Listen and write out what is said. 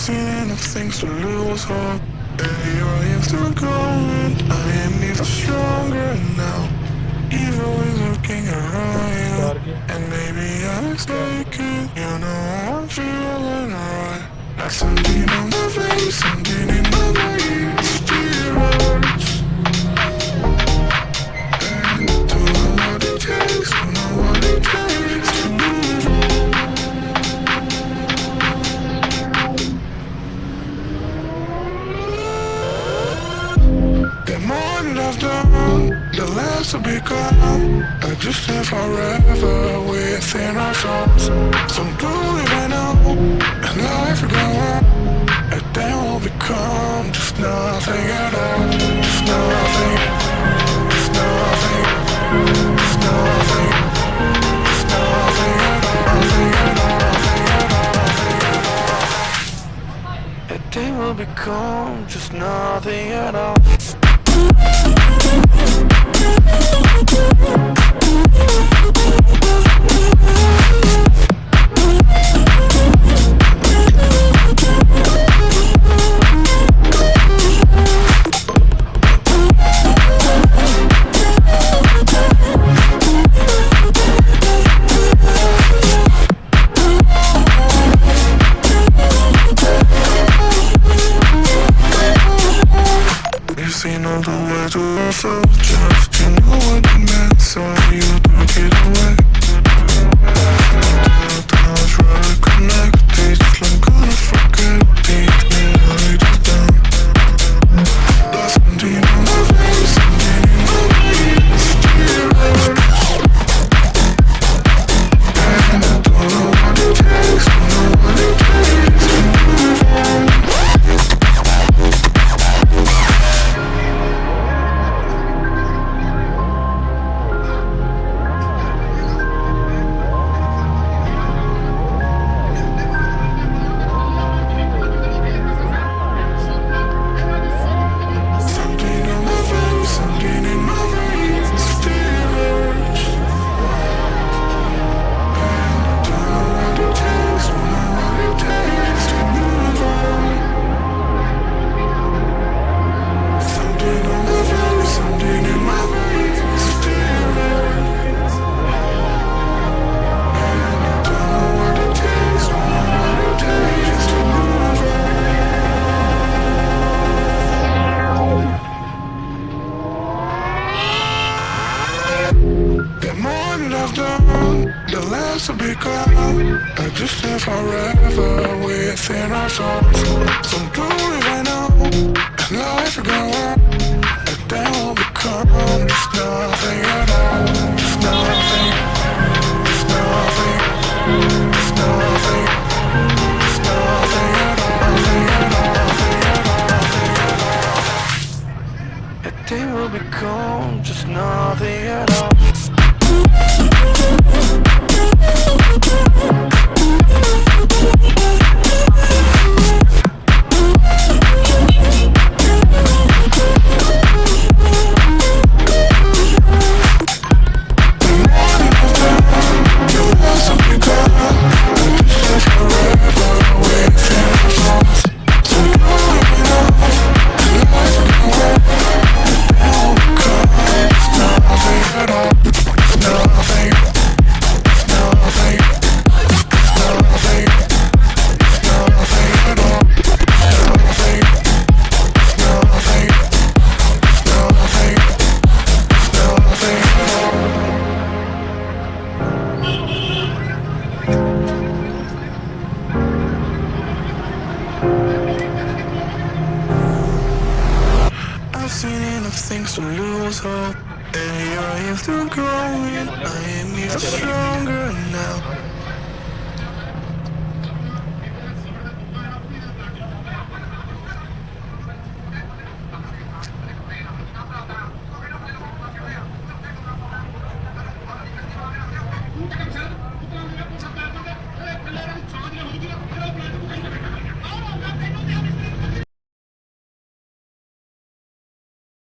seen enough things to lose hope, and here I am still going. I am even stronger now. Evil is looking around you, and maybe I'm mistaken. You know I'm feeling alright. Like something on my face, something in my veins still hurts. And don't know what it takes, don't know what it takes to move on. The more that I've done, the less I become. I just live forever within our souls. Some do even know, and life will go on. And then we'll become just nothing at all. Just nothing, just nothing, just nothing, just nothing at all. Nothing at all, nothing at all, nothing at all. And then we'll become just nothing at all. You've seen all the way to yourself, just to know what it meant, so you took it away. I was trying to connect, they just like gonna forget, take me right down. There's something on my face, something in my veins, still hurts. And I don't know what it takes, don't know what it takes to move on. The less I become, I just live forever within our souls. Some do even know, and life will go on, and then we'll become just nothing at all. Just nothing, just nothing, just nothing, just nothing at all. Nothing at all, nothing at all, nothing at all. And then we'll become just nothing at all. I've seen enough things to lose hope, and here I am still growing. I am even stronger now.